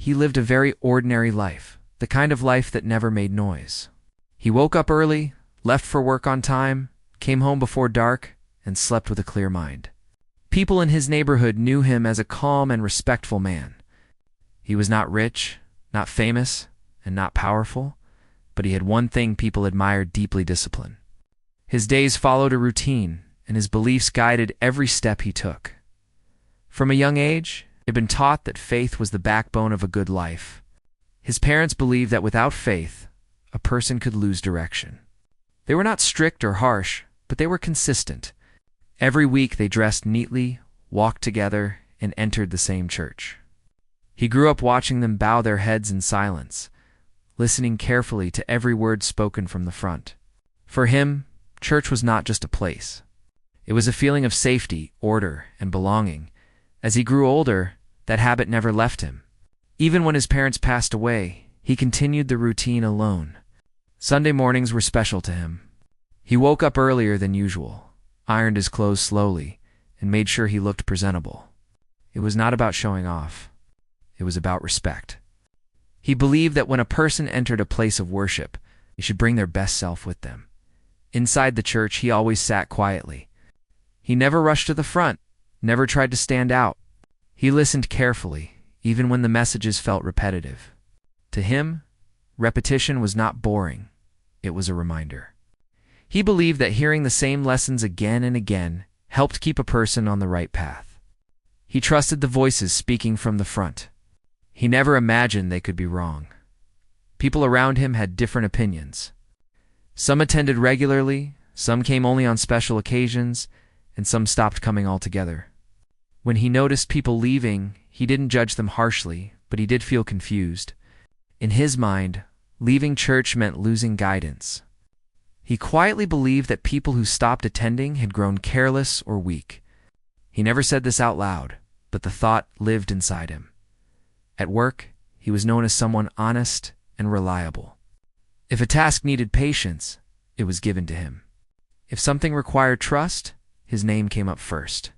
he lived a very ordinary life, the kind of life that never made noise. He woke up early, left for work on time, came home before dark, and slept with a clear mind. People in his neighborhood knew him as a calm and respectful man. He was not rich, not famous, and not powerful, but he had one thing people admired deeply: discipline. His days followed a routine, and his beliefs guided every step he took. From a young age, he had been taught that faith was the backbone of a good life. His parents believed that without faith, a person could lose direction. They were not strict or harsh, but they were consistent. Every week they dressed neatly, walked together, and entered the same church. He grew up watching them bow their heads in silence, listening carefully to every word spoken from the front. For him, church was not just a place. It was a feeling of safety, order, and belonging. As he grew older, that habit never left him. Even when his parents passed away, he continued the routine alone. Sunday mornings were special to him. He woke up earlier than usual, ironed his clothes slowly, and made sure he looked presentable. It was not about showing off. It was about respect. He believed that when a person entered a place of worship, they should bring their best self with them. Inside the church, he always sat quietly. He never rushed to the front, never tried to stand out. He listened carefully, even when the messages felt repetitive. To him, repetition was not boring. It was a reminder. He believed that hearing the same lessons again and again helped keep a person on the right path. He trusted the voices speaking from the front. He never imagined they could be wrong. People around him had different opinions. Some attended regularly, some came only on special occasions, and some stopped coming altogether. When he noticed people leaving, he didn't judge them harshly, but he did feel confused. In his mind, leaving church meant losing guidance. He quietly believed that people who stopped attending had grown careless or weak. He never said this out loud, but the thought lived inside him. At work, he was known as someone honest and reliable. If a task needed patience, it was given to him. If something required trust, his name came up first.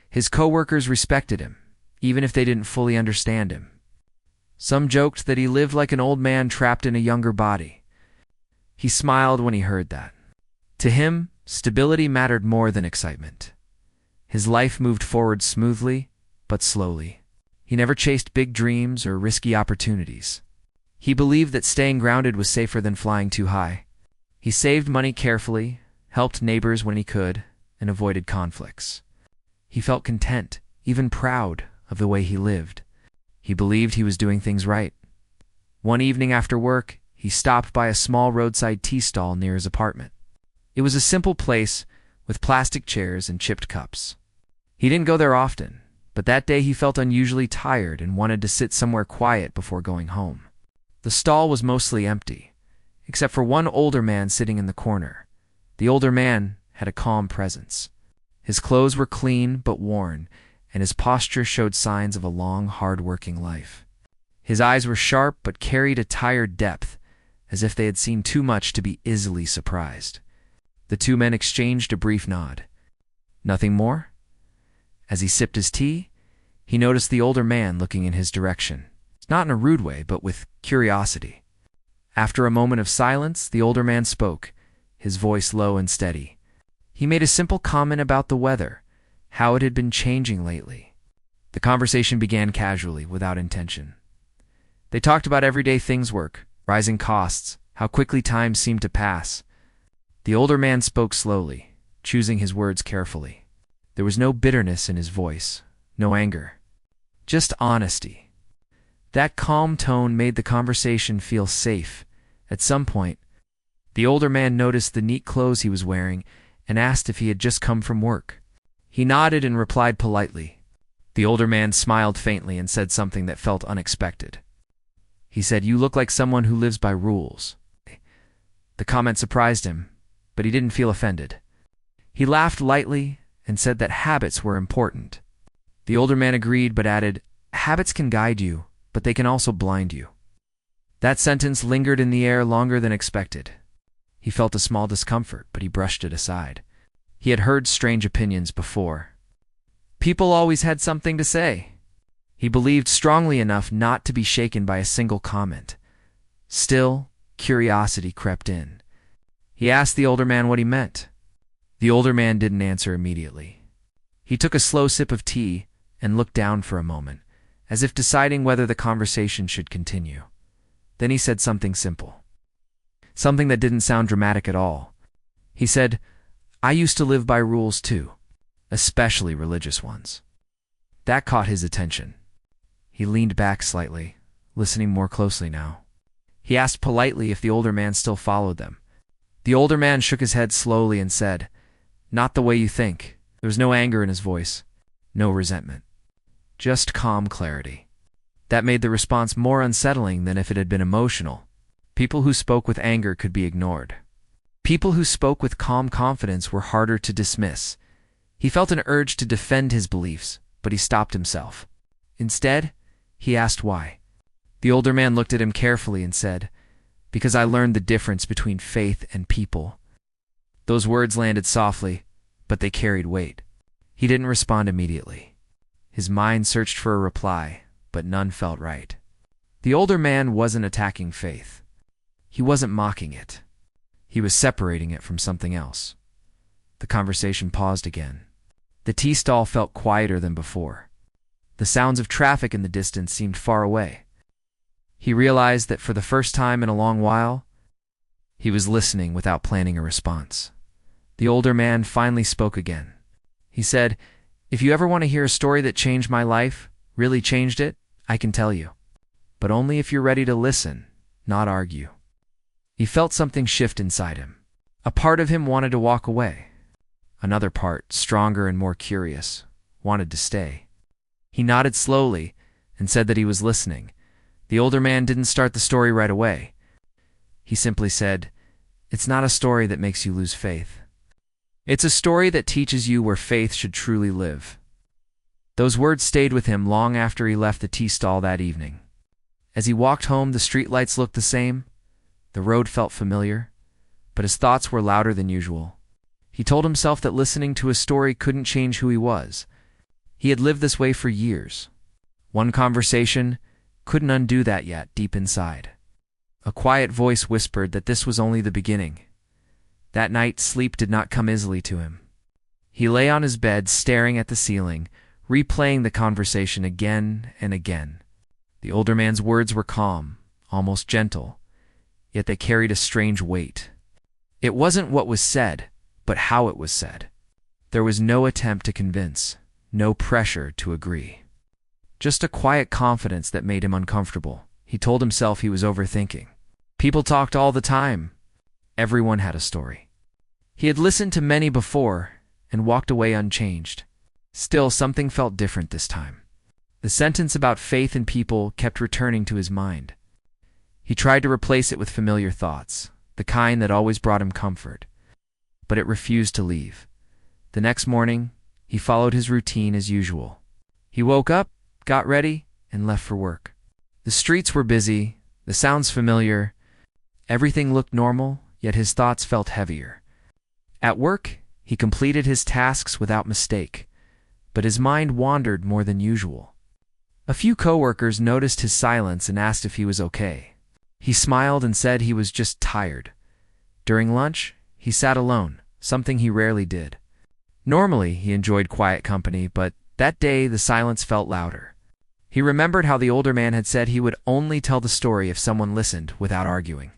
His coworkers respected him, even if they didn't fully understand him. Some joked that he lived like an old man trapped in a younger body. He smiled when he heard that. To him, stability mattered more than excitement. His life moved forward smoothly, but slowly. He never chased big dreams or risky opportunities. He believed that staying grounded was safer than flying too high. He saved money carefully, helped neighbors when he could, and avoided conflicts. He felt content, even proud, of the way he lived. He believed he was doing things right. One evening after work, he stopped by a small roadside tea stall near his apartment. It was a simple place with plastic chairs and chipped cups. He didn't go there often, but that day he felt unusually tired and wanted to sit somewhere quiet before going home. The stall was mostly empty, except for one older man sitting in the corner. The older man had a calm presence. His clothes were clean but worn, and his posture showed signs of a long, hard-working life. His eyes were sharp but carried a tired depth, as if they had seen too much to be easily surprised. The two men exchanged a brief nod. Nothing more? As he sipped his tea, he noticed the older man looking in his direction, not in a rude way, but with curiosity. After a moment of silence, the older man spoke, his voice low and steady. He made a simple comment about the weather, how it had been changing lately. The conversation began casually, without intention. They talked about everyday things: work, rising costs, how quickly time seemed to pass. The older man spoke slowly, choosing his words carefully. There was no bitterness in his voice, no anger, just honesty. That calm tone made the conversation feel safe. At some point, the older man noticed the neat clothes he was wearing and asked if he had just come from work. He nodded and replied politely. The older man smiled faintly and said something that felt unexpected. He said, "You look like someone who lives by rules." The comment surprised him, but he didn't feel offended. He laughed lightly and said that habits were important. The older man agreed but added, "Habits can guide you, but they can also blind you." That sentence lingered in the air longer than expected. He felt a small discomfort, but he brushed it aside. He had heard strange opinions before. People always had something to say. He believed strongly enough not to be shaken by a single comment. Still, curiosity crept in. He asked the older man what he meant. The older man didn't answer immediately. He took a slow sip of tea and looked down for a moment, as if deciding whether the conversation should continue. Then he said something simple. Something that didn't sound dramatic at all. He said, "I used to live by rules too, especially religious ones." That caught his attention. He leaned back slightly, listening more closely now. He asked politely if the older man still followed them. The older man shook his head slowly and said, "Not the way you think." There was no anger in his voice, no resentment, just calm clarity. That made the response more unsettling than if it had been emotional. People who spoke with anger could be ignored. People who spoke with calm confidence were harder to dismiss. He felt an urge to defend his beliefs, but he stopped himself. Instead, he asked why. The older man looked at him carefully and said, "Because I learned the difference between faith and people." Those words landed softly, but they carried weight. He didn't respond immediately. His mind searched for a reply, but none felt right. The older man wasn't attacking faith. He wasn't mocking it. He was separating it from something else. The conversation paused again. The tea stall felt quieter than before. The sounds of traffic in the distance seemed far away. He realized that for the first time in a long while, he was listening without planning a response. The older man finally spoke again. He said, "If you ever want to hear a story that changed my life, really changed it, I can tell you. But only if you're ready to listen, not argue." He felt something shift inside him. A part of him wanted to walk away. Another part, stronger and more curious, wanted to stay. He nodded slowly and said that he was listening. The older man didn't start the story right away. He simply said, "It's not a story that makes you lose faith. It's a story that teaches you where faith should truly live." Those words stayed with him long after he left the tea stall that evening. As he walked home, the streetlights looked the same. The road felt familiar, but his thoughts were louder than usual. He told himself that listening to a story couldn't change who he was. He had lived this way for years. One conversation couldn't undo that yet deep inside. A quiet voice whispered that this was only the beginning. That night, sleep did not come easily to him. He lay on his bed, staring at the ceiling, replaying the conversation again and again. The older man's words were calm, almost gentle, yet they carried a strange weight. It wasn't what was said, but how it was said. There was no attempt to convince, no pressure to agree. Just a quiet confidence that made him uncomfortable. He told himself he was overthinking. People talked all the time. Everyone had a story. He had listened to many before and walked away unchanged. Still, something felt different this time. The sentence about faith in people kept returning to his mind. He tried to replace it with familiar thoughts, the kind that always brought him comfort. But it refused to leave. The next morning, he followed his routine as usual. He woke up, got ready, and left for work. The streets were busy, the sounds familiar. Everything looked normal, yet his thoughts felt heavier. At work, he completed his tasks without mistake, but his mind wandered more than usual. A few coworkers noticed his silence and asked if he was okay. He smiled and said he was just tired. During lunch, he sat alone, something he rarely did. Normally, he enjoyed quiet company, but that day the silence felt louder. He remembered how the older man had said he would only tell the story if someone listened without arguing.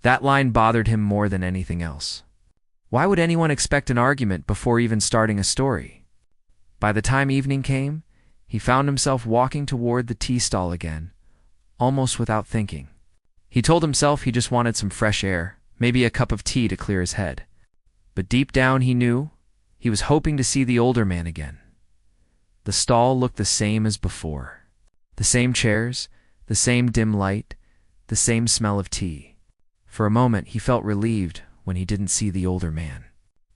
That line bothered him more than anything else. Why would anyone expect an argument before even starting a story? By the time evening came, he found himself walking toward the tea stall again, almost without thinking. He told himself he just wanted some fresh air, maybe a cup of tea to clear his head. But deep down he knew he was hoping to see the older man again. The stall looked the same as before. The same chairs, the same dim light, the same smell of tea. For a moment he felt relieved when he didn't see the older man.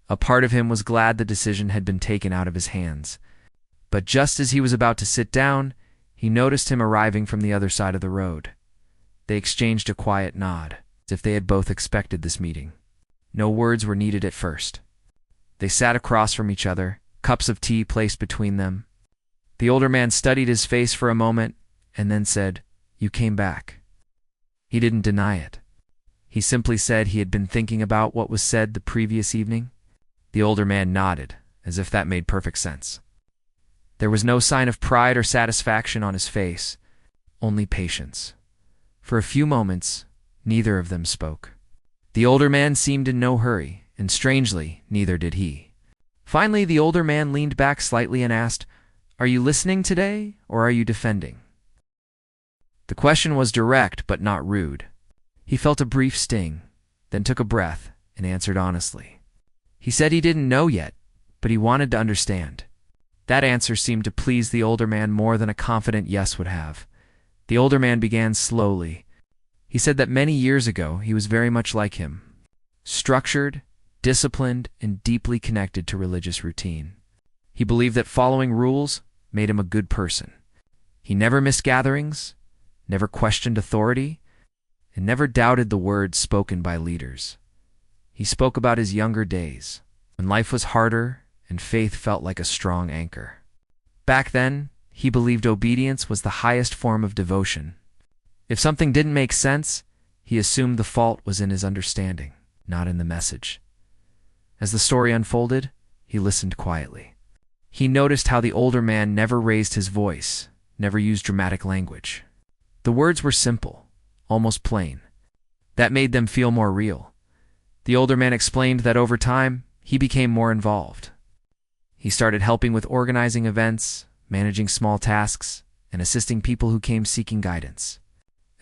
A part of him was glad the decision had been taken out of his hands. But just as he was about to sit down, he noticed him arriving from the other side of the road. They exchanged a quiet nod, as if they had both expected this meeting. No words were needed at first. They sat across from each other, cups of tea placed between them. The older man studied his face for a moment and then said, "You came back." He didn't deny it. He simply said he had been thinking about what was said the previous evening. The older man nodded, as if that made perfect sense. There was no sign of pride or satisfaction on his face, only patience. For a few moments, neither of them spoke. The older man seemed in no hurry, and strangely, neither did he. Finally, the older man leaned back slightly and asked, "Are you listening today, or are you defending?" The question was direct but not rude. He felt a brief sting, then took a breath and answered honestly. He said he didn't know yet, but he wanted to understand. That answer seemed to please the older man more than a confident yes would have. The older man began slowly. He said that many years ago he was very much like him, structured, disciplined, and deeply connected to religious routine. He believed that following rules made him a good person. He never missed gatherings, never questioned authority, and never doubted the words spoken by leaders. He spoke about his younger days, when life was harder and faith felt like a strong anchor. Back then, he believed obedience was the highest form of devotion. If something didn't make sense, he assumed the fault was in his understanding, not in the message. As the story unfolded, he listened quietly. He noticed how the older man never raised his voice, never used dramatic language. The words were simple, almost plain. That made them feel more real. The older man explained that over time, he became more involved. He started helping with organizing events, managing small tasks, and assisting people who came seeking guidance.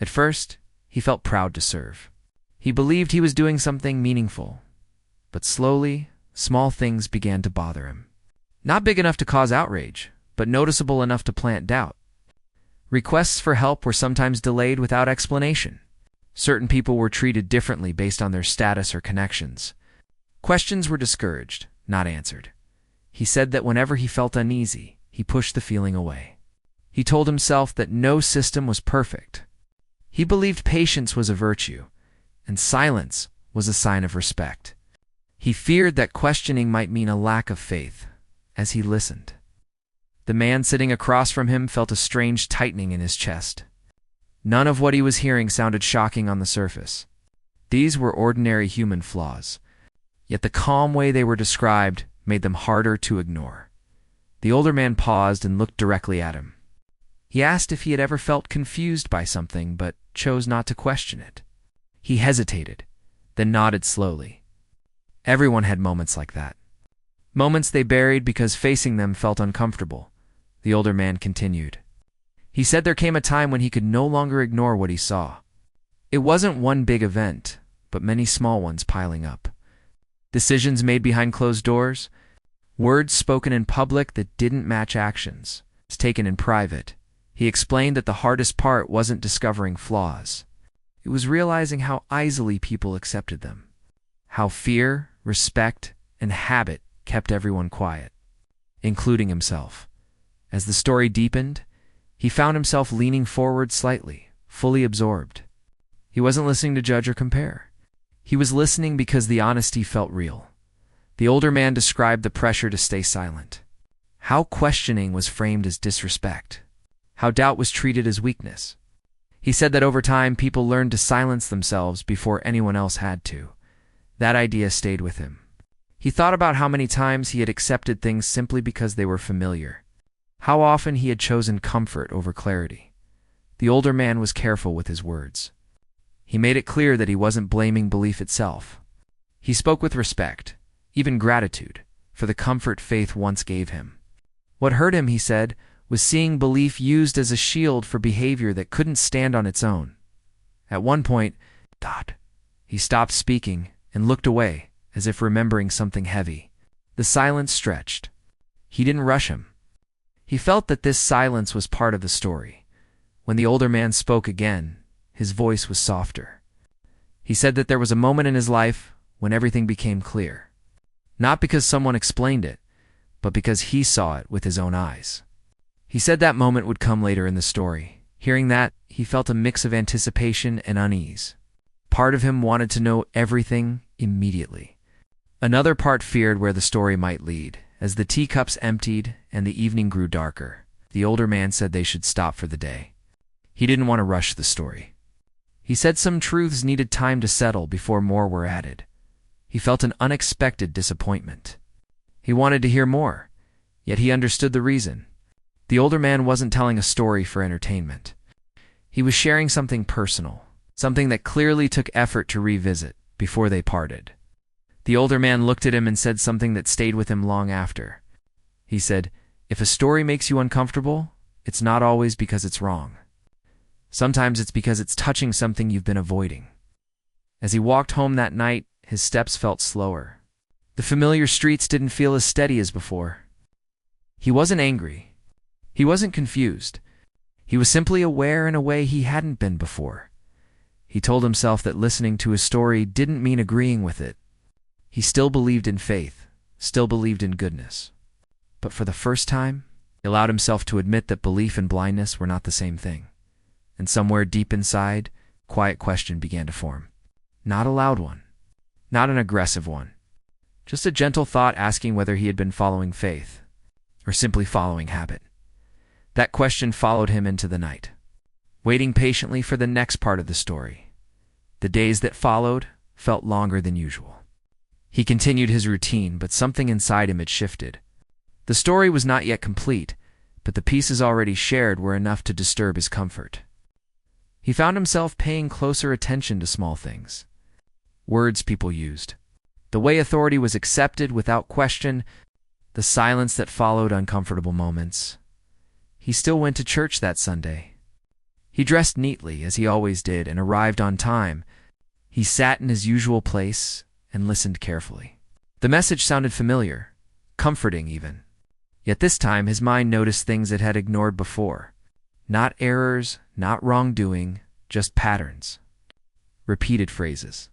At first, he felt proud to serve. He believed he was doing something meaningful. But slowly, small things began to bother him. Not big enough to cause outrage, but noticeable enough to plant doubt. Requests for help were sometimes delayed without explanation. Certain people were treated differently based on their status or connections. Questions were discouraged, not answered. He said that whenever he felt uneasy, he pushed the feeling away. He told himself that no system was perfect. He believed patience was a virtue, and silence was a sign of respect. He feared that questioning might mean a lack of faith, as he listened. The man sitting across from him felt a strange tightening in his chest. None of what he was hearing sounded shocking on the surface. These were ordinary human flaws, yet the calm way they were described made them harder to ignore. The older man paused and looked directly at him. He asked if he had ever felt confused by something, but chose not to question it. He hesitated, then nodded slowly. Everyone had moments like that. Moments they buried because facing them felt uncomfortable. The older man continued. He said there came a time when he could no longer ignore what he saw. It wasn't one big event, but many small ones piling up. Decisions made behind closed doors, words spoken in public that didn't match actions, taken in private. He explained that the hardest part wasn't discovering flaws. It was realizing how easily people accepted them, how fear, respect, and habit kept everyone quiet, including himself. As the story deepened, he found himself leaning forward slightly, fully absorbed. He wasn't listening to judge or compare. He was listening because the honesty felt real. The older man described the pressure to stay silent, how questioning was framed as disrespect, how doubt was treated as weakness. He said that over time, people learned to silence themselves before anyone else had to. That idea stayed with him. He thought about how many times he had accepted things simply because they were familiar, how often he had chosen comfort over clarity. The older man was careful with his words. He made it clear that he wasn't blaming belief itself. He spoke with respect, even gratitude, for the comfort faith once gave him. What hurt him, he said, was seeing belief used as a shield for behavior that couldn't stand on its own. At one point, he stopped speaking and looked away, as if remembering something heavy. The silence stretched. He didn't rush him. He felt that this silence was part of the story. When the older man spoke again, his voice was softer. He said that there was a moment in his life when everything became clear. Not because someone explained it, but because he saw it with his own eyes. He said that moment would come later in the story. Hearing that, he felt a mix of anticipation and unease. Part of him wanted to know everything immediately. Another part feared where the story might lead, as the teacups emptied and the evening grew darker. The older man said they should stop for the day. He didn't want to rush the story. He said some truths needed time to settle before more were added. He felt an unexpected disappointment. He wanted to hear more, yet he understood the reason. The older man wasn't telling a story for entertainment. He was sharing something personal, something that clearly took effort to revisit before they parted. The older man looked at him and said something that stayed with him long after. He said, "If a story makes you uncomfortable, it's not always because it's wrong. Sometimes it's because it's touching something you've been avoiding." As he walked home that night, his steps felt slower. The familiar streets didn't feel as steady as before. He wasn't angry. He wasn't confused. He was simply aware in a way he hadn't been before. He told himself that listening to his story didn't mean agreeing with it. He still believed in faith, still believed in goodness. But for the first time, he allowed himself to admit that belief and blindness were not the same thing. And somewhere deep inside, a quiet question began to form. Not a loud one, not an aggressive one, just a gentle thought asking whether he had been following faith or simply following habit. That question followed him into the night, waiting patiently for the next part of the story. The days that followed felt longer than usual. He continued his routine, but something inside him had shifted. The story was not yet complete, but the pieces already shared were enough to disturb his comfort. He found himself paying closer attention to small things. Words people used, the way authority was accepted without question, the silence that followed uncomfortable moments. He still went to church that Sunday. He dressed neatly, as he always did, and arrived on time. He sat in his usual place and listened carefully. The message sounded familiar, comforting even. Yet this time his mind noticed things it had ignored before. Not errors, not wrongdoing, just patterns. Repeated phrases.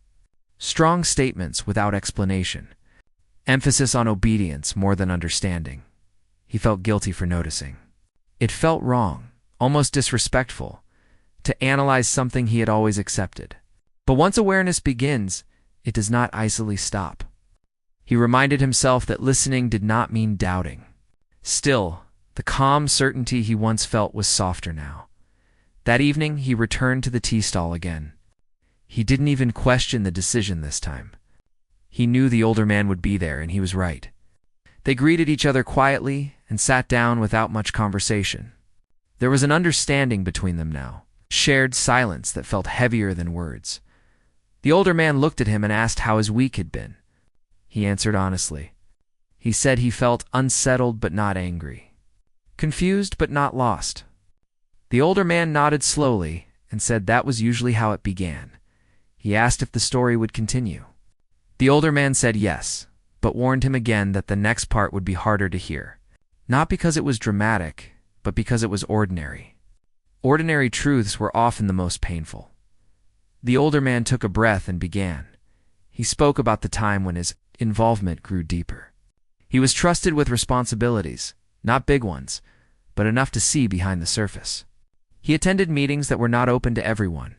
Strong statements without explanation. Emphasis on obedience more than understanding. He felt guilty for noticing. It felt wrong, almost disrespectful, to analyze something he had always accepted. But once awareness begins, it does not easily stop. He reminded himself that listening did not mean doubting. Still, the calm certainty he once felt was softer now. That evening, he returned to the tea stall again. He didn't even question the decision this time. He knew the older man would be there, and he was right. They greeted each other quietly and sat down without much conversation. There was an understanding between them now, shared silence that felt heavier than words. The older man looked at him and asked how his week had been. He answered honestly. He said he felt unsettled but not angry, confused but not lost. The older man nodded slowly and said that was usually how it began. He asked if the story would continue. The older man said yes, but warned him again that the next part would be harder to hear. Not because it was dramatic, but because it was ordinary. Ordinary truths were often the most painful. The older man took a breath and began. He spoke about the time when his involvement grew deeper. He was trusted with responsibilities, not big ones, but enough to see behind the surface. He attended meetings that were not open to everyone.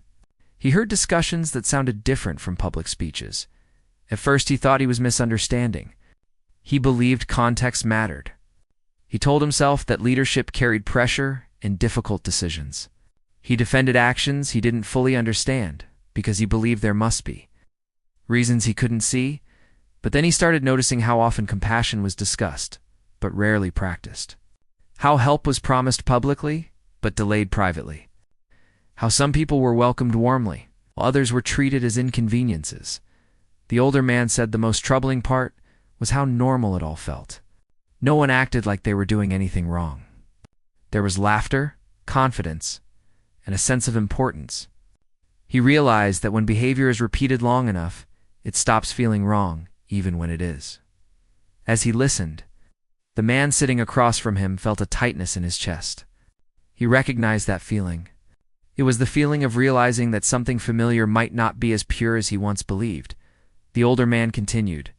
He heard discussions that sounded different from public speeches. At first he thought he was misunderstanding. He believed context mattered. He told himself that leadership carried pressure and difficult decisions. He defended actions he didn't fully understand because he believed there must be reasons he couldn't see, but then he started noticing how often compassion was discussed, but rarely practiced. How help was promised publicly, but delayed privately. How some people were welcomed warmly, while others were treated as inconveniences. The older man said the most troubling part was how normal it all felt. No one acted like they were doing anything wrong. There was laughter, confidence, and a sense of importance. He realized that when behavior is repeated long enough, it stops feeling wrong, even when it is. As he listened, the man sitting across from him felt a tightness in his chest. He recognized that feeling. It was the feeling of realizing that something familiar might not be as pure as he once believed. The older man continued,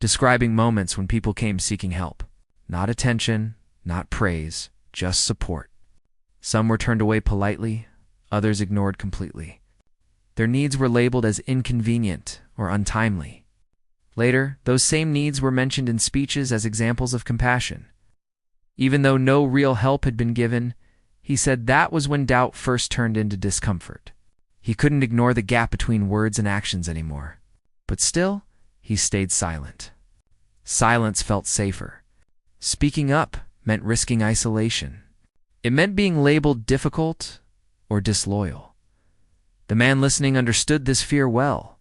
describing moments when people came seeking help. Not attention, not praise, just support. Some were turned away politely, others ignored completely. Their needs were labeled as inconvenient or untimely. Later, those same needs were mentioned in speeches as examples of compassion. Even though no real help had been given, he said that was when doubt first turned into discomfort. He couldn't ignore the gap between words and actions anymore. But still, he stayed silent. Silence felt safer. Speaking up meant risking isolation. It meant being labeled difficult or disloyal. The man listening understood this fear well.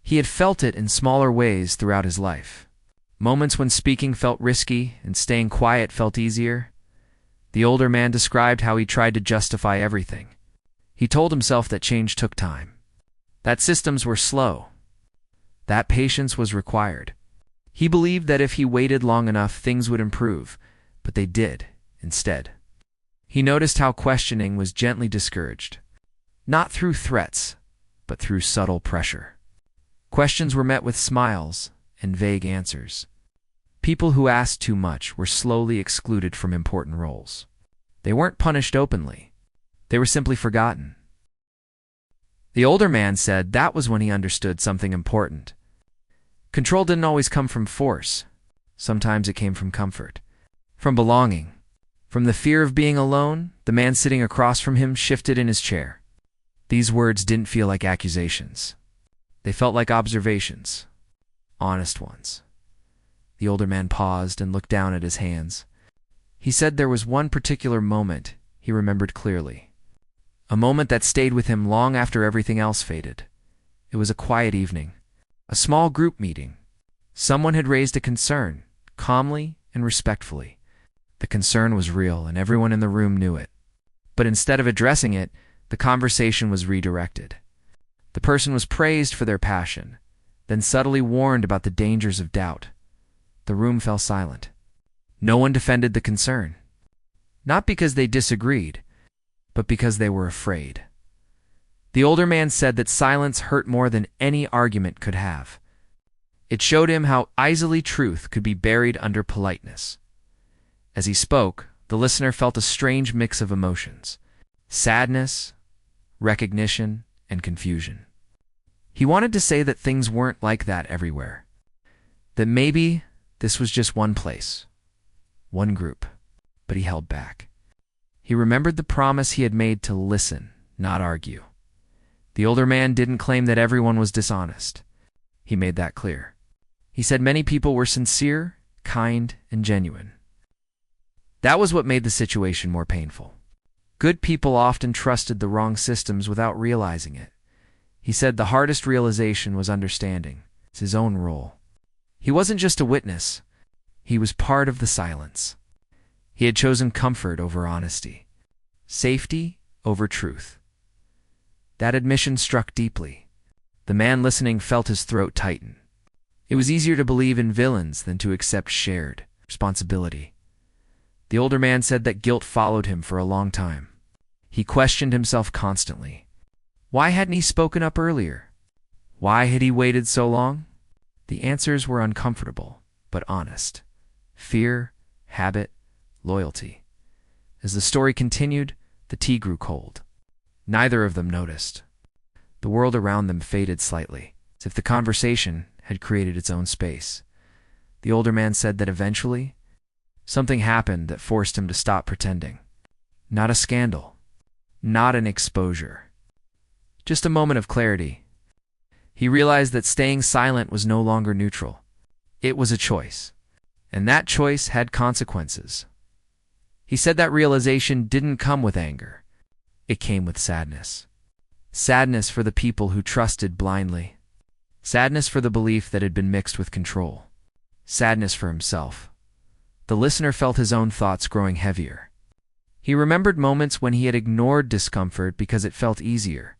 He had felt it in smaller ways throughout his life. Moments when speaking felt risky and staying quiet felt easier. The older man described how he tried to justify everything. He told himself that change took time, that systems were slow, that patience was required. He believed that if he waited long enough, things would improve, but they did instead. He noticed how questioning was gently discouraged, not through threats, but through subtle pressure. Questions were met with smiles and vague answers. People who asked too much were slowly excluded from important roles. They weren't punished openly. They were simply forgotten. The older man said that was when he understood something important. Control didn't always come from force. Sometimes it came from comfort, from belonging. From the fear of being alone, the man sitting across from him shifted in his chair. These words didn't feel like accusations. They felt like observations, honest ones. The older man paused and looked down at his hands. He said there was one particular moment he remembered clearly, a moment that stayed with him long after everything else faded. It was a quiet evening, a small group meeting. Someone had raised a concern, calmly and respectfully. The concern was real, and everyone in the room knew it. But instead of addressing it, the conversation was redirected. The person was praised for their passion, then subtly warned about the dangers of doubt. The room fell silent. No one defended the concern, not because they disagreed, but because they were afraid. The older man said that silence hurt more than any argument could have. It showed him how easily truth could be buried under politeness. As he spoke, the listener felt a strange mix of emotions: sadness, recognition, and confusion. He wanted to say that things weren't like that everywhere, that maybe this was just one place, one group, but he held back. He remembered the promise he had made to listen, not argue. The older man didn't claim that everyone was dishonest. He made that clear. He said many people were sincere, kind, and genuine. That was what made the situation more painful. Good people often trusted the wrong systems without realizing it. He said the hardest realization was understanding his own role. He wasn't just a witness. He was part of the silence. He had chosen comfort over honesty, safety over truth. That admission struck deeply. The man listening felt his throat tighten. It was easier to believe in villains than to accept shared responsibility. The older man said that guilt followed him for a long time. He questioned himself constantly. Why hadn't he spoken up earlier? Why had he waited so long? The answers were uncomfortable, but honest. Fear, habit, loyalty. As the story continued, the tea grew cold. Neither of them noticed. The world around them faded slightly, as if the conversation had created its own space. The older man said that eventually, something happened that forced him to stop pretending. Not a scandal, not an exposure, just a moment of clarity. He realized that staying silent was no longer neutral. It was a choice, and that choice had consequences. He said that realization didn't come with anger. It came with sadness. Sadness for the people who trusted blindly. Sadness for the belief that had been mixed with control. Sadness for himself. The listener felt his own thoughts growing heavier. He remembered moments when he had ignored discomfort because it felt easier.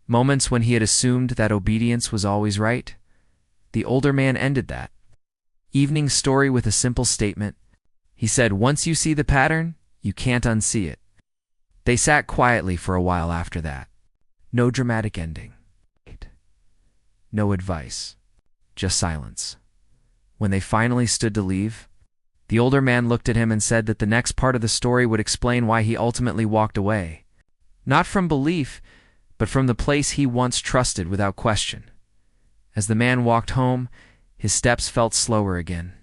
Moments when he had assumed that obedience was always right. The older man ended that evening story with a simple statement. He said, "Once you see the pattern, you can't unsee it." They sat quietly for a while after that. No dramatic ending. No advice. Just silence. When they finally stood to leave, the older man looked at him and said that the next part of the story would explain why he ultimately walked away. Not from belief, but from the place he once trusted without question. As the man walked home, his steps felt slower again.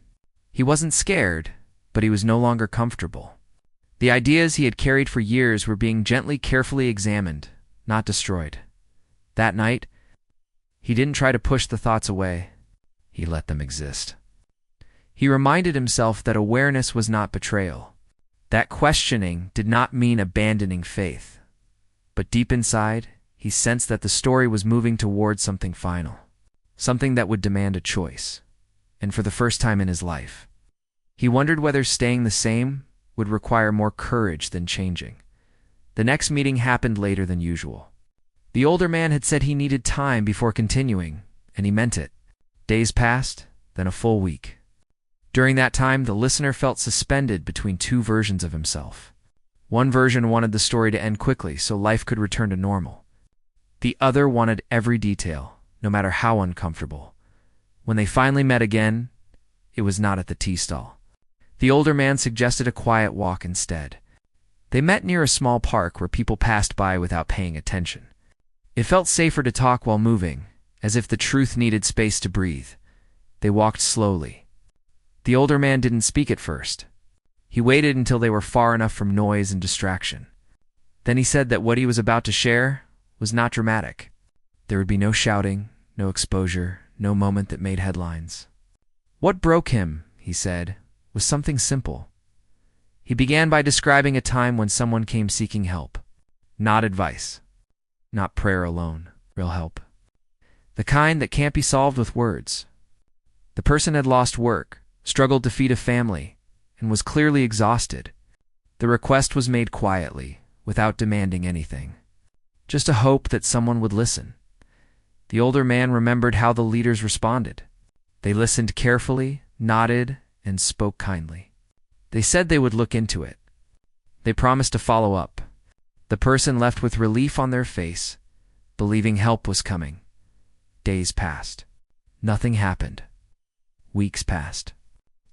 He wasn't scared, but he was no longer comfortable. The ideas he had carried for years were being gently, carefully examined, not destroyed. That night, he didn't try to push the thoughts away. He let them exist. He reminded himself that awareness was not betrayal. That questioning did not mean abandoning faith. But deep inside, he sensed that the story was moving towards something final, something that would demand a choice. And for the first time in his life, he wondered whether staying the same would require more courage than changing. The next meeting happened later than usual. The older man had said he needed time before continuing, and he meant it. Days passed, then a full week. During that time, the listener felt suspended between two versions of himself. One version wanted the story to end quickly so life could return to normal. The other wanted every detail, no matter how uncomfortable. When they finally met again, it was not at the tea stall. The older man suggested a quiet walk instead. They met near a small park where people passed by without paying attention. It felt safer to talk while moving, as if the truth needed space to breathe. They walked slowly. The older man didn't speak at first. He waited until they were far enough from noise and distraction. Then he said that what he was about to share was not dramatic. There would be no shouting, no exposure, no moment that made headlines. What broke him, he said, was something simple. He began by describing a time when someone came seeking help. Not advice. Not prayer alone. Real help. The kind that can't be solved with words. The person had lost work, struggled to feed a family, and was clearly exhausted. The request was made quietly, without demanding anything. Just a hope that someone would listen. The older man remembered how the leaders responded. They listened carefully, nodded, and spoke kindly. They said they would look into it. They promised to follow up. The person left with relief on their face, believing help was coming. Days passed. Nothing happened. Weeks passed.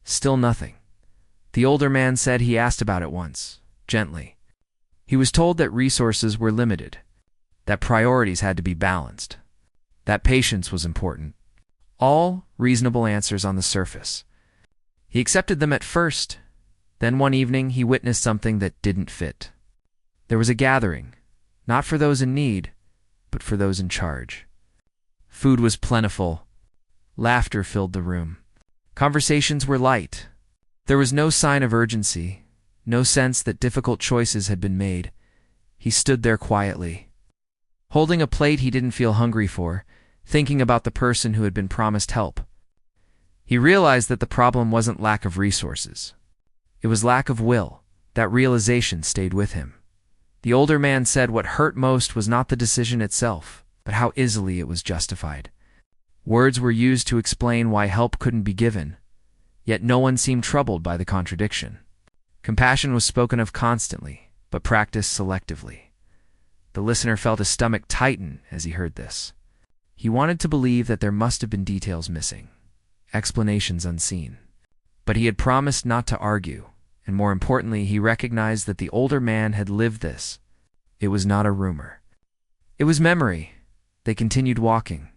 Still nothing. The older man said he asked about it once, gently. He was told that resources were limited, that priorities had to be balanced, that patience was important. All reasonable answers on the surface. He accepted them at first. Then one evening he witnessed something that didn't fit. There was a gathering, not for those in need, but for those in charge. Food was plentiful. Laughter filled the room. Conversations were light. There was no sign of urgency, no sense that difficult choices had been made. He stood there quietly, holding a plate he didn't feel hungry for, thinking about the person who had been promised help. He realized that the problem wasn't lack of resources. It was lack of will. That realization stayed with him. The older man said what hurt most was not the decision itself, but how easily it was justified. Words were used to explain why help couldn't be given, yet no one seemed troubled by the contradiction. Compassion was spoken of constantly, but practiced selectively. The listener felt his stomach tighten as he heard this. He wanted to believe that there must have been details missing, explanations unseen. But he had promised not to argue, and more importantly, he recognized that the older man had lived this. It was not a rumor. It was memory. They continued walking.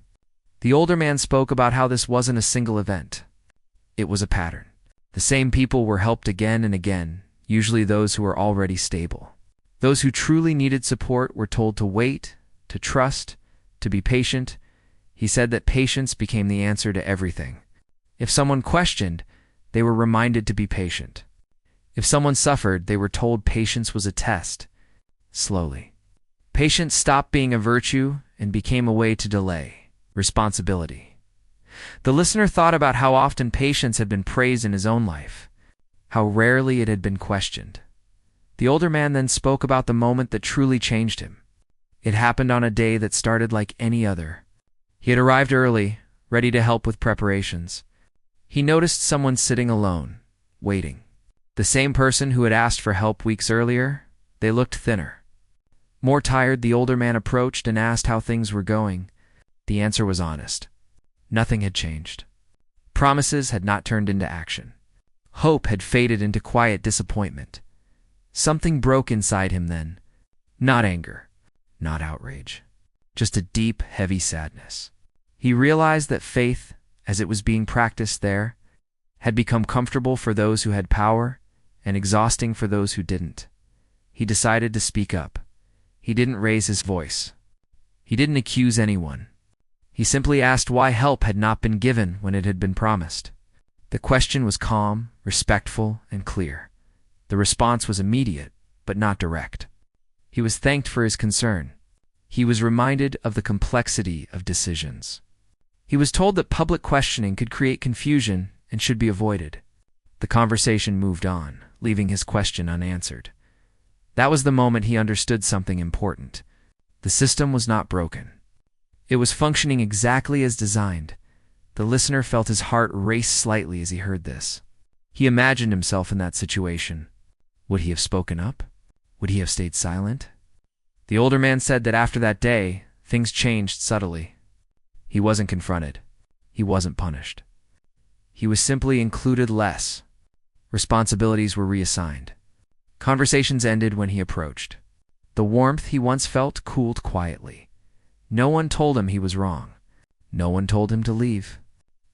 The older man spoke about how this wasn't a single event. It was a pattern. The same people were helped again and again, usually those who were already stable. Those who truly needed support were told to wait, to trust, to be patient. He said that patience became the answer to everything. If someone questioned, they were reminded to be patient. If someone suffered, they were told patience was a test. Slowly. Patience stopped being a virtue and became a way to delay responsibility. The listener thought about how often patience had been praised in his own life, how rarely it had been questioned. The older man then spoke about the moment that truly changed him. It happened on a day that started like any other. He had arrived early, ready to help with preparations. He noticed someone sitting alone, waiting. The same person who had asked for help weeks earlier. They looked thinner. More tired, the older man approached and asked how things were going. The answer was honest. Nothing had changed. Promises had not turned into action. Hope had faded into quiet disappointment. Something broke inside him then. Not anger, not outrage. Just a deep, heavy sadness. He realized that faith, as it was being practiced there, had become comfortable for those who had power and exhausting for those who didn't. He decided to speak up. He didn't raise his voice. He didn't accuse anyone. He simply asked why help had not been given when it had been promised. The question was calm, respectful, and clear. The response was immediate, but not direct. He was thanked for his concern. He was reminded of the complexity of decisions. He was told that public questioning could create confusion and should be avoided. The conversation moved on, leaving his question unanswered. That was the moment he understood something important. The system was not broken. It was functioning exactly as designed. The listener felt his heart race slightly as he heard this. He imagined himself in that situation. Would he have spoken up? Would he have stayed silent? The older man said that after that day, things changed subtly. He wasn't confronted. He wasn't punished. He was simply included less. Responsibilities were reassigned. Conversations ended when he approached. The warmth he once felt cooled quietly. No one told him he was wrong. No one told him to leave.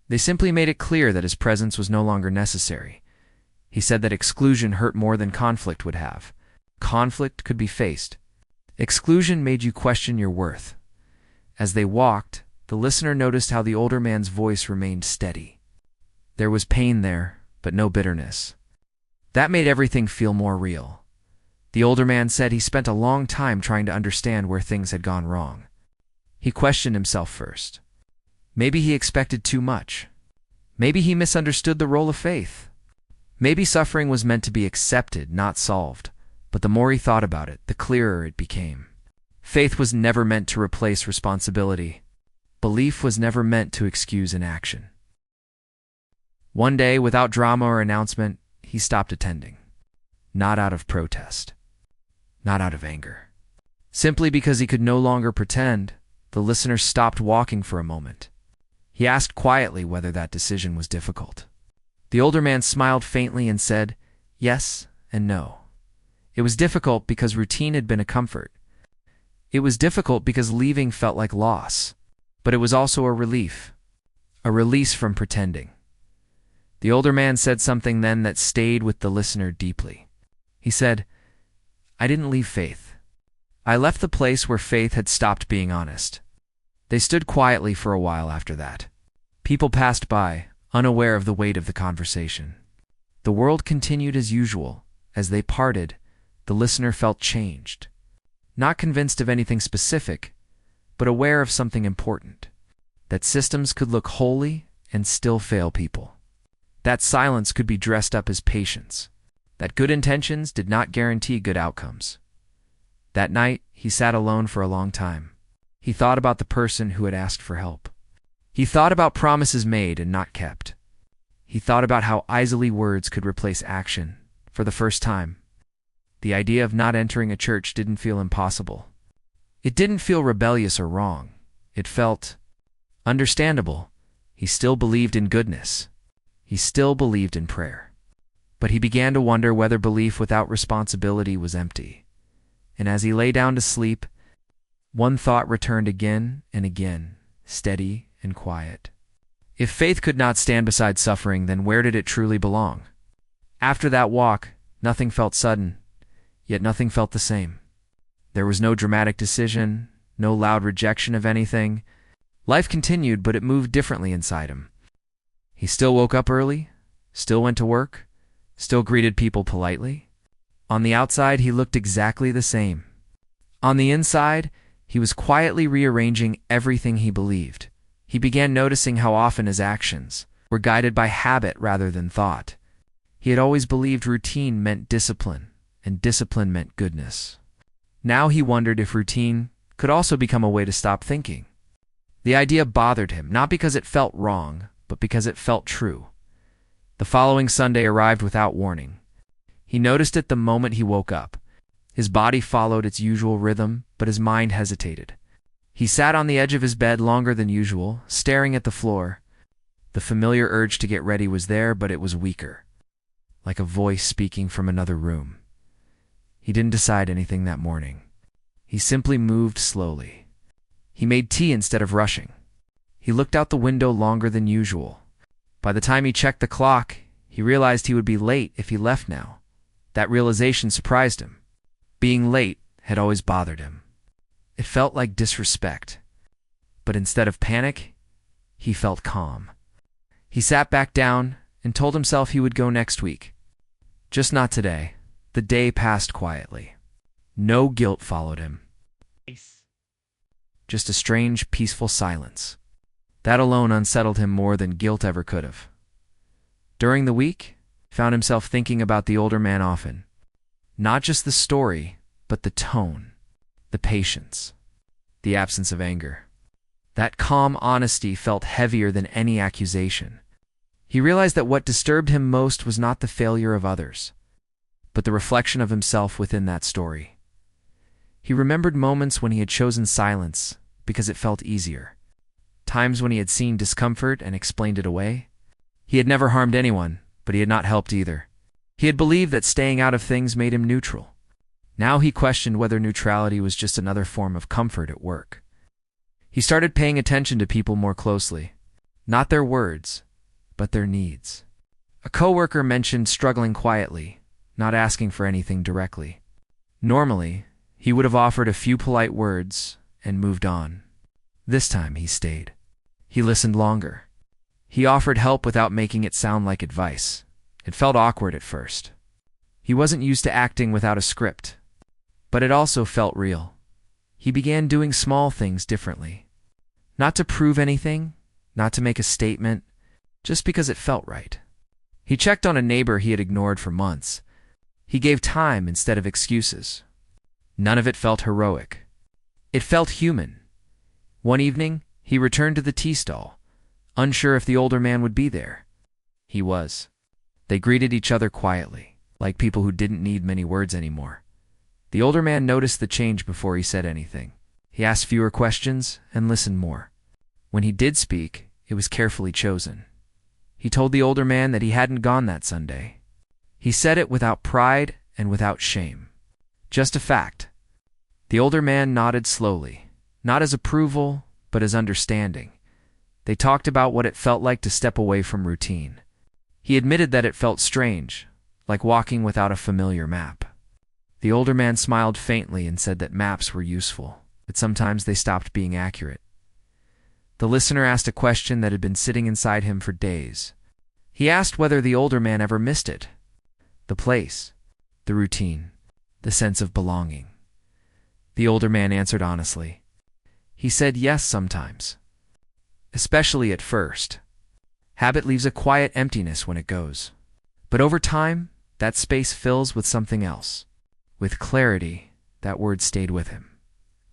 They simply made it clear that his presence was no longer necessary. He said that exclusion hurt more than conflict would have. Conflict could be faced. Exclusion made you question your worth. As they walked, the listener noticed how the older man's voice remained steady. There was pain there, but no bitterness. That made everything feel more real. The older man said he spent a long time trying to understand where things had gone wrong. He questioned himself first. Maybe he expected too much. Maybe he misunderstood the role of faith. Maybe suffering was meant to be accepted, not solved. But the more he thought about it, the clearer it became. Faith was never meant to replace responsibility. Belief was never meant to excuse inaction. One day, without drama or announcement, he stopped attending. Not out of protest. Not out of anger. Simply because he could no longer pretend, the listener stopped walking for a moment. He asked quietly whether that decision was difficult. The older man smiled faintly and said, yes and no. It was difficult because routine had been a comfort. It was difficult because leaving felt like loss. But it was also a relief. A release from pretending. The older man said something then that stayed with the listener deeply. He said, I didn't leave faith. I left the place where faith had stopped being honest. They stood quietly for a while after that. People passed by, unaware of the weight of the conversation. The world continued as usual. As they parted, the listener felt changed. Not convinced of anything specific, but aware of something important. That systems could look holy and still fail people. That silence could be dressed up as patience. That good intentions did not guarantee good outcomes. That night, he sat alone for a long time. He thought about the person who had asked for help. He thought about promises made and not kept. He thought about how easily words could replace action. For the first time, the idea of not entering a church didn't feel impossible. It didn't feel rebellious or wrong. It felt understandable. He still believed in goodness. He still believed in prayer. But he began to wonder whether belief without responsibility was empty. And as he lay down to sleep, one thought returned again and again, steady and quiet. If faith could not stand beside suffering, then where did it truly belong? After that walk, nothing felt sudden, yet nothing felt the same. There was no dramatic decision, no loud rejection of anything. Life continued, but it moved differently inside him. He still woke up early, still went to work, still greeted people politely. On the outside, he looked exactly the same. On the inside, he was quietly rearranging everything he believed. He began noticing how often his actions were guided by habit rather than thought. He had always believed routine meant discipline, and discipline meant goodness. Now he wondered if routine could also become a way to stop thinking. The idea bothered him, not because it felt wrong, but because it felt true. The following Sunday arrived without warning. He noticed it the moment he woke up. His body followed its usual rhythm, but his mind hesitated. He sat on the edge of his bed longer than usual, staring at the floor. The familiar urge to get ready was there, but it was weaker, like a voice speaking from another room. He didn't decide anything that morning. He simply moved slowly. He made tea instead of rushing. He looked out the window longer than usual. By the time he checked the clock, he realized he would be late if he left now. That realization surprised him. Being late had always bothered him. It felt like disrespect. But instead of panic, he felt calm. He sat back down and told himself he would go next week. Just not today. The day passed quietly. No guilt followed him. Just a strange, peaceful silence. That alone unsettled him more than guilt ever could have. During the week, he found himself thinking about the older man often. Not just the story, but the tone, the patience, the absence of anger. That calm honesty felt heavier than any accusation. He realized that what disturbed him most was not the failure of others, but the reflection of himself within that story. He remembered moments when he had chosen silence because it felt easier. Times when he had seen discomfort and explained it away. He had never harmed anyone, but he had not helped either. He had believed that staying out of things made him neutral. Now he questioned whether neutrality was just another form of comfort at work. He started paying attention to people more closely. Not their words, but their needs. A coworker mentioned struggling quietly, not asking for anything directly. Normally, he would have offered a few polite words and moved on. This time he stayed. He listened longer. He offered help without making it sound like advice. It felt awkward at first. He wasn't used to acting without a script, but it also felt real. He began doing small things differently. Not to prove anything, not to make a statement, just because it felt right. He checked on a neighbor he had ignored for months. He gave time instead of excuses. None of it felt heroic. It felt human. One evening, he returned to the tea stall, unsure if the older man would be there. He was. They greeted each other quietly, like people who didn't need many words anymore. The older man noticed the change before he said anything. He asked fewer questions and listened more. When he did speak, it was carefully chosen. He told the older man that he hadn't gone that Sunday. He said it without pride and without shame. Just a fact. The older man nodded slowly, not as approval, but as understanding. They talked about what it felt like to step away from routine. He admitted that it felt strange, like walking without a familiar map. The older man smiled faintly and said that maps were useful, but sometimes they stopped being accurate. The listener asked a question that had been sitting inside him for days. He asked whether the older man ever missed it. The place, the routine, the sense of belonging. The older man answered honestly. He said yes sometimes, especially at first. Habit leaves a quiet emptiness when it goes. But over time, that space fills with something else. With clarity, that word stayed with him.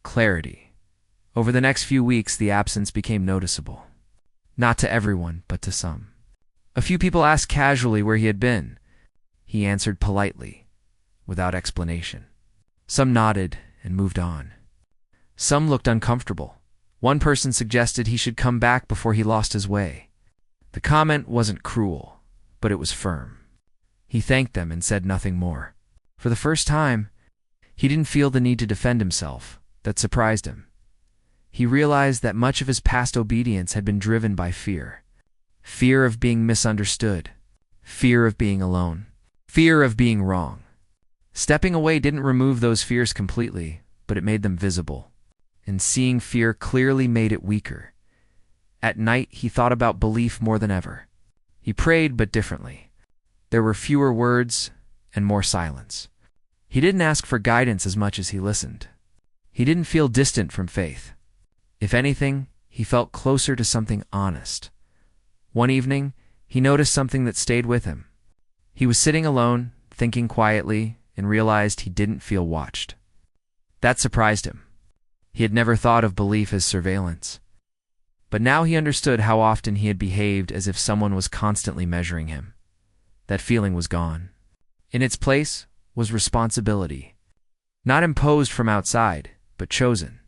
Clarity. Over the next few weeks, the absence became noticeable. Not to everyone, but to some. A few people asked casually where he had been. He answered politely, without explanation. Some nodded and moved on. Some looked uncomfortable. One person suggested he should come back before he lost his way. The comment wasn't cruel, but it was firm. He thanked them and said nothing more. For the first time, he didn't feel the need to defend himself. That surprised him. He realized that much of his past obedience had been driven by fear. Fear of being misunderstood. Fear of being alone. Fear of being wrong. Stepping away didn't remove those fears completely, but it made them visible. And seeing fear clearly made it weaker. At night, he thought about belief more than ever. He prayed, but differently. There were fewer words and more silence. He didn't ask for guidance as much as he listened. He didn't feel distant from faith. If anything, he felt closer to something honest. One evening, he noticed something that stayed with him. He was sitting alone, thinking quietly, and realized he didn't feel watched. That surprised him. He had never thought of belief as surveillance. But now he understood how often he had behaved as if someone was constantly measuring him. That feeling was gone. In its place was responsibility. Not imposed from outside, but chosen.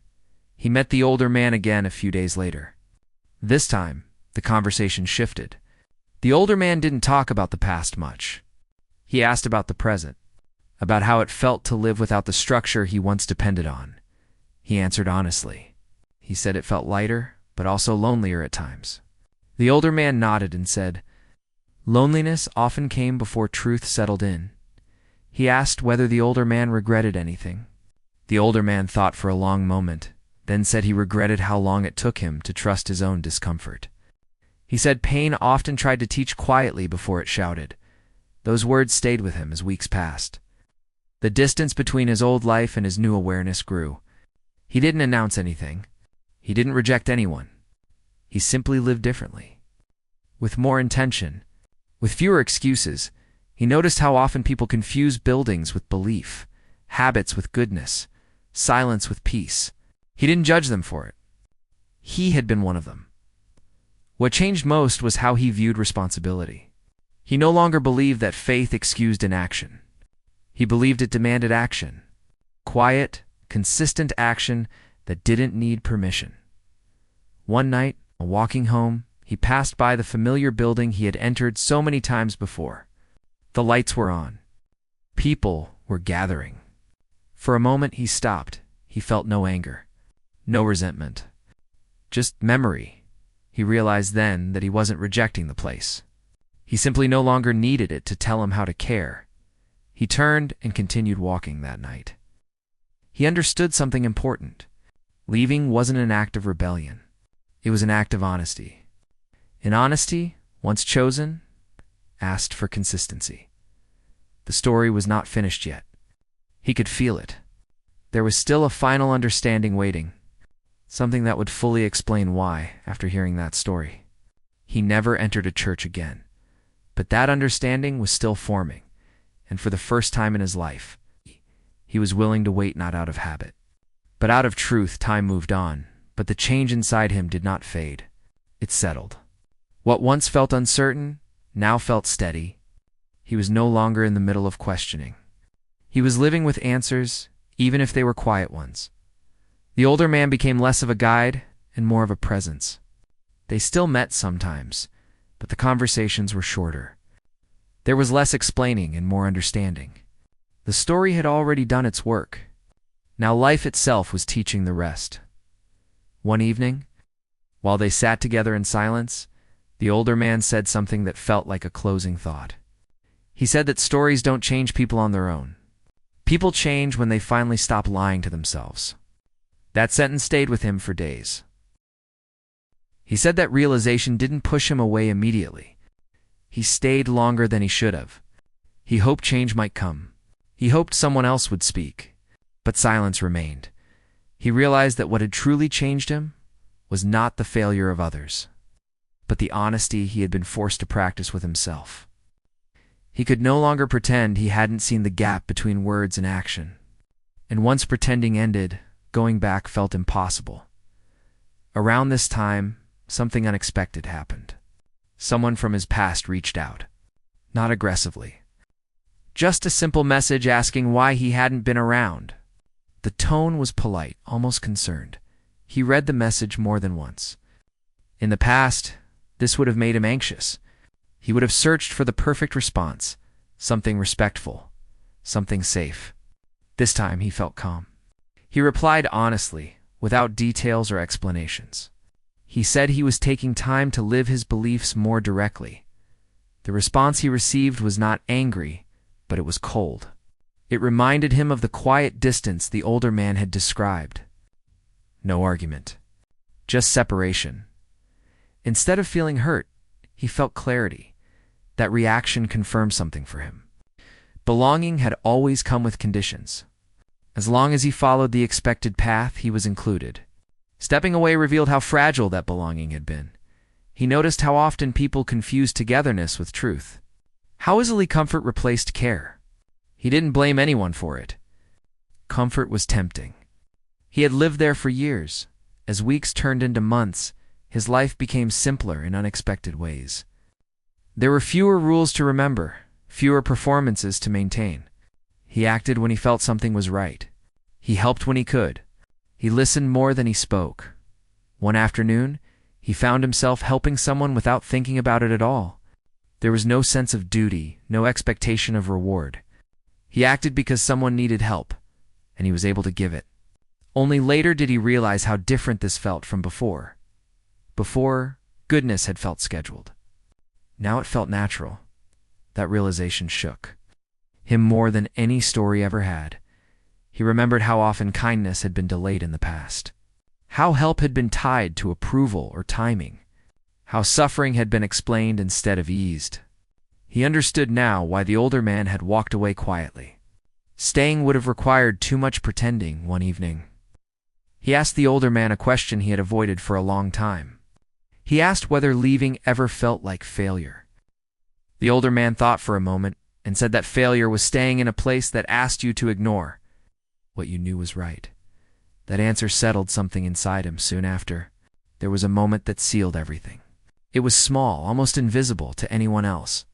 He met the older man again a few days later. This time, the conversation shifted. The older man didn't talk about the past much. He asked about the present, about how it felt to live without the structure he once depended on. He answered honestly. He said it felt lighter, but also lonelier at times. The older man nodded and said, Loneliness often came before truth settled in. He asked whether the older man regretted anything. The older man thought for a long moment, then said he regretted how long it took him to trust his own discomfort. He said pain often tried to teach quietly before it shouted. Those words stayed with him as weeks passed. The distance between his old life and his new awareness grew. He didn't announce anything. He didn't reject anyone. He simply lived differently. With more intention, with fewer excuses, he noticed how often people confuse buildings with belief, habits with goodness, silence with peace. He didn't judge them for it. He had been one of them. What changed most was how he viewed responsibility. He no longer believed that faith excused inaction. He believed it demanded action. Quiet, consistent action that didn't need permission. One night, while walking home, he passed by the familiar building he had entered so many times before. The lights were on. People were gathering. For a moment he stopped. He felt no anger, no resentment, just memory. He realized then that he wasn't rejecting the place. He simply no longer needed it to tell him how to care. He turned and continued walking that night. He understood something important. Leaving wasn't an act of rebellion. It was an act of honesty. And honesty, once chosen, asked for consistency. The story was not finished yet. He could feel it. There was still a final understanding waiting, something that would fully explain why, after hearing that story, he never entered a church again. But that understanding was still forming, and for the first time in his life, he was willing to wait not out of habit, but out of truth. Time moved on, but the change inside him did not fade. It settled. What once felt uncertain now felt steady. He was no longer in the middle of questioning. He was living with answers, even if they were quiet ones. The older man became less of a guide and more of a presence. They still met sometimes, but the conversations were shorter. There was less explaining and more understanding. The story had already done its work. Now life itself was teaching the rest. One evening, while they sat together in silence, the older man said something that felt like a closing thought. He said that stories don't change people on their own. People change when they finally stop lying to themselves. That sentence stayed with him for days. He said that realization didn't push him away immediately. He stayed longer than he should have. He hoped change might come. He hoped someone else would speak. But silence remained. He realized that what had truly changed him was not the failure of others, but the honesty he had been forced to practice with himself. He could no longer pretend he hadn't seen the gap between words and action. And once pretending ended, going back felt impossible. Around this time, something unexpected happened. Someone from his past reached out. Not aggressively. Just a simple message asking why he hadn't been around. The tone was polite, almost concerned. He read the message more than once. In the past, this would have made him anxious. He would have searched for the perfect response, something respectful, something safe. This time he felt calm. He replied honestly, without details or explanations. He said he was taking time to live his beliefs more directly. The response he received was not angry, but it was cold. It reminded him of the quiet distance the older man had described. No argument, just separation. Instead of feeling hurt, he felt clarity. That reaction confirmed something for him. Belonging had always come with conditions. As long as he followed the expected path, he was included. Stepping away revealed how fragile that belonging had been. He noticed how often people confused togetherness with truth. How easily comfort replaced care. He didn't blame anyone for it. Comfort was tempting. He had lived there for years. As weeks turned into months, his life became simpler in unexpected ways. There were fewer rules to remember, fewer performances to maintain. He acted when he felt something was right. He helped when he could. He listened more than he spoke. One afternoon, he found himself helping someone without thinking about it at all. There was no sense of duty, no expectation of reward. He acted because someone needed help, and he was able to give it. Only later did he realize how different this felt from before. Before, goodness had felt scheduled. Now it felt natural. That realization shook him more than any story ever had. He remembered how often kindness had been delayed in the past, how help had been tied to approval or timing, how suffering had been explained instead of eased. He understood now why the older man had walked away quietly. Staying would have required too much pretending one evening. He asked the older man a question he had avoided for a long time. He asked whether leaving ever felt like failure. The older man thought for a moment and said that failure was staying in a place that asked you to ignore what you knew was right. That answer settled something inside him soon after. There was a moment that sealed everything. It was small, almost invisible to anyone else.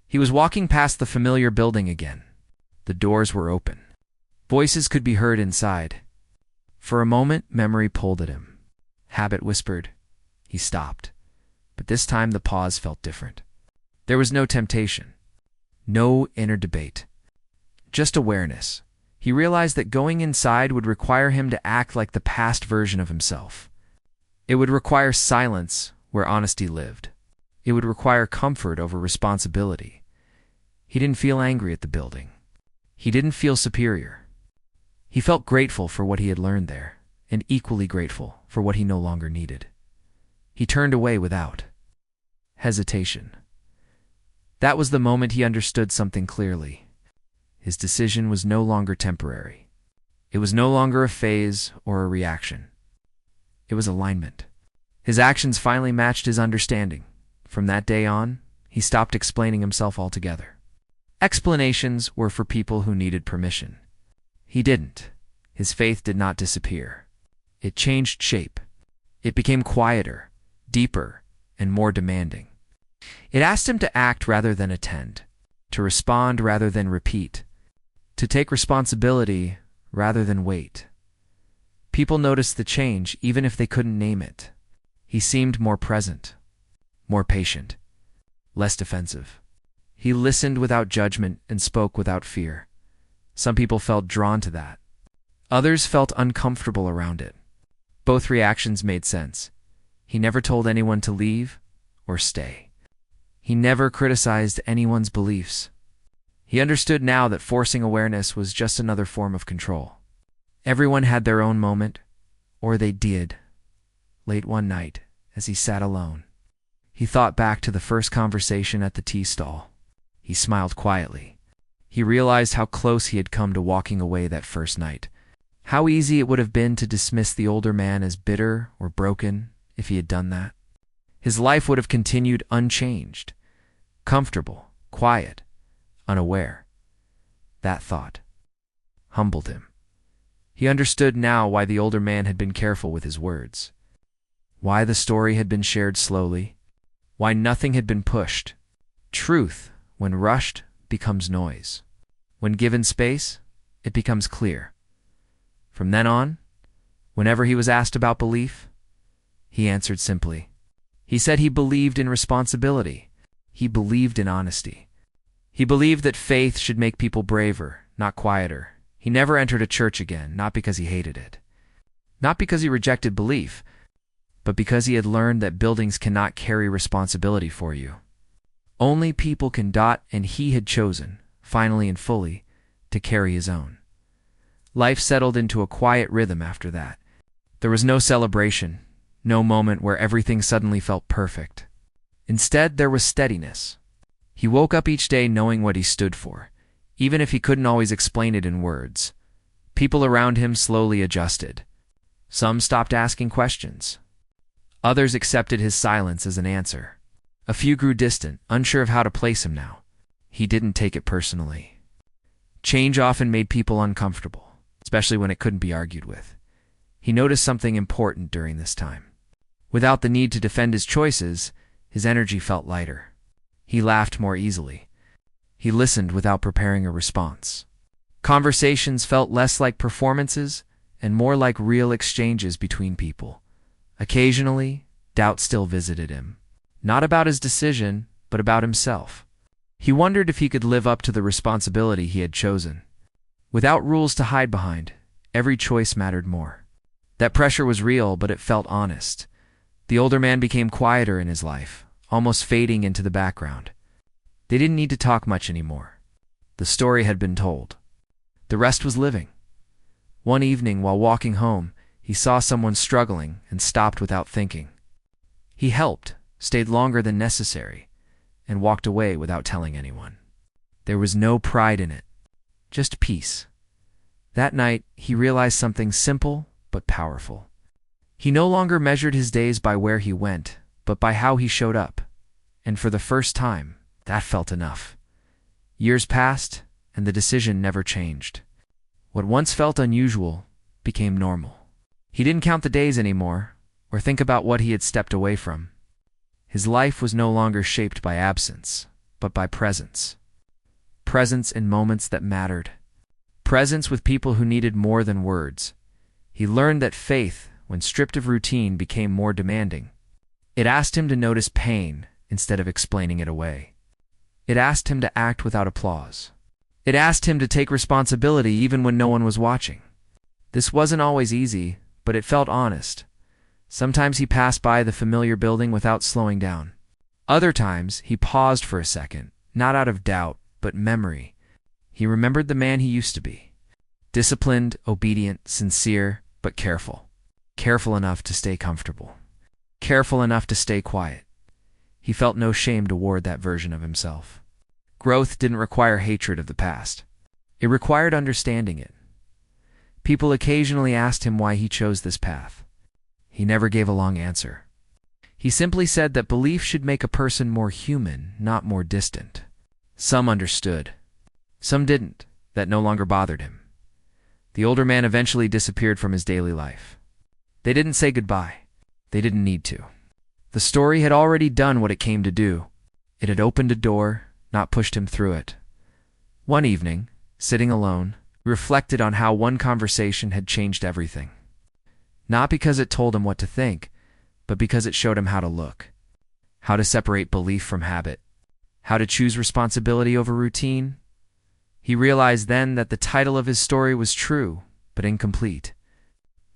He was walking past the familiar building again. The doors were open. Voices could be heard inside. For a moment, memory pulled at him. Habit whispered. He stopped. But this time the pause felt different. There was no temptation. No inner debate. Just awareness. He realized that going inside would require him to act like the past version of himself. It would require silence where honesty lived. It would require comfort over responsibility. He didn't feel angry at the building. He didn't feel superior. He felt grateful for what he had learned there, and equally grateful for what he no longer needed. He turned away without hesitation. That was the moment he understood something clearly. His decision was no longer temporary. It was no longer a phase or a reaction. It was alignment. His actions finally matched his understanding. From that day on, he stopped explaining himself altogether. Explanations were for people who needed permission. He didn't. His faith did not disappear. It changed shape. It became quieter, deeper, and more demanding. It asked him to act rather than attend, to respond rather than repeat, to take responsibility rather than wait. People noticed the change even if they couldn't name it. He seemed more present, more patient, less defensive. He listened without judgment and spoke without fear. Some people felt drawn to that. Others felt uncomfortable around it. Both reactions made sense. He never told anyone to leave or stay. He never criticized anyone's beliefs. He understood now that forcing awareness was just another form of control. Everyone had their own moment, or they did. Late one night, as he sat alone, he thought back to the first conversation at the tea stall. He smiled quietly. He realized how close he had come to walking away that first night. How easy it would have been to dismiss the older man as bitter or broken if he had done that. His life would have continued unchanged, comfortable, quiet, unaware. That thought humbled him. He understood now why the older man had been careful with his words, why the story had been shared slowly, why nothing had been pushed. Truth, when rushed, becomes noise. When given space, it becomes clear. From then on, whenever he was asked about belief, he answered simply. He said he believed in responsibility. He believed in honesty. He believed that faith should make people braver, not quieter. He never entered a church again, not because he hated it, not because he rejected belief, but because he had learned that buildings cannot carry responsibility for you. Only people can. And he had chosen, finally and fully, to carry his own. Life settled into a quiet rhythm after that. There was no celebration, no moment where everything suddenly felt perfect. Instead, there was steadiness. He woke up each day knowing what he stood for, even if he couldn't always explain it in words. People around him slowly adjusted. Some stopped asking questions. Others accepted his silence as an answer. A few grew distant, unsure of how to place him now. He didn't take it personally. Change often made people uncomfortable, especially when it couldn't be argued with. He noticed something important during this time. Without the need to defend his choices, his energy felt lighter. He laughed more easily. He listened without preparing a response. Conversations felt less like performances and more like real exchanges between people. Occasionally, doubt still visited him. Not about his decision, but about himself. He wondered if he could live up to the responsibility he had chosen. Without rules to hide behind, every choice mattered more. That pressure was real, but it felt honest. The older man became quieter in his life, almost fading into the background. They didn't need to talk much anymore. The story had been told. The rest was living. One evening, while walking home, he saw someone struggling and stopped without thinking. He helped, stayed longer than necessary, and walked away without telling anyone. There was no pride in it, just peace. That night, he realized something simple but powerful. He no longer measured his days by where he went, but by how he showed up. And for the first time, that felt enough. Years passed, and the decision never changed. What once felt unusual became normal. He didn't count the days anymore, or think about what he had stepped away from. His life was no longer shaped by absence, but by presence. Presence in moments that mattered. Presence with people who needed more than words. He learned that faith, when stripped of routine, became more demanding. It asked him to notice pain instead of explaining it away. It asked him to act without applause. It asked him to take responsibility even when no one was watching. This wasn't always easy, but it felt honest. Sometimes he passed by the familiar building without slowing down. Other times, he paused for a second, not out of doubt, but memory. He remembered the man he used to be. Disciplined, obedient, sincere, but careful. Careful enough to stay comfortable. Careful enough to stay quiet. He felt no shame toward that version of himself. Growth didn't require hatred of the past. It required understanding it. People occasionally asked him why he chose this path. He never gave a long answer. He simply said that belief should make a person more human, not more distant. Some understood. Some didn't. That no longer bothered him. The older man eventually disappeared from his daily life. They didn't say goodbye. They didn't need to. The story had already done what it came to do. It had opened a door, not pushed him through it. One evening, sitting alone, he reflected on how one conversation had changed everything. Not because it told him what to think, but because it showed him how to look. How to separate belief from habit. How to choose responsibility over routine. He realized then that the title of his story was true, but incomplete.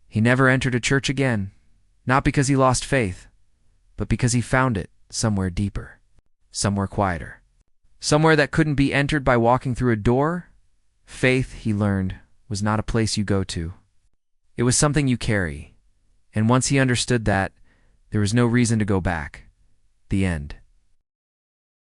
He never entered a church again, not because he lost faith, but because he found it somewhere deeper, somewhere quieter, somewhere that couldn't be entered by walking through a door. Faith, he learned, was not a place you go to. It was something you carry, and once he understood that, there was no reason to go back. The end.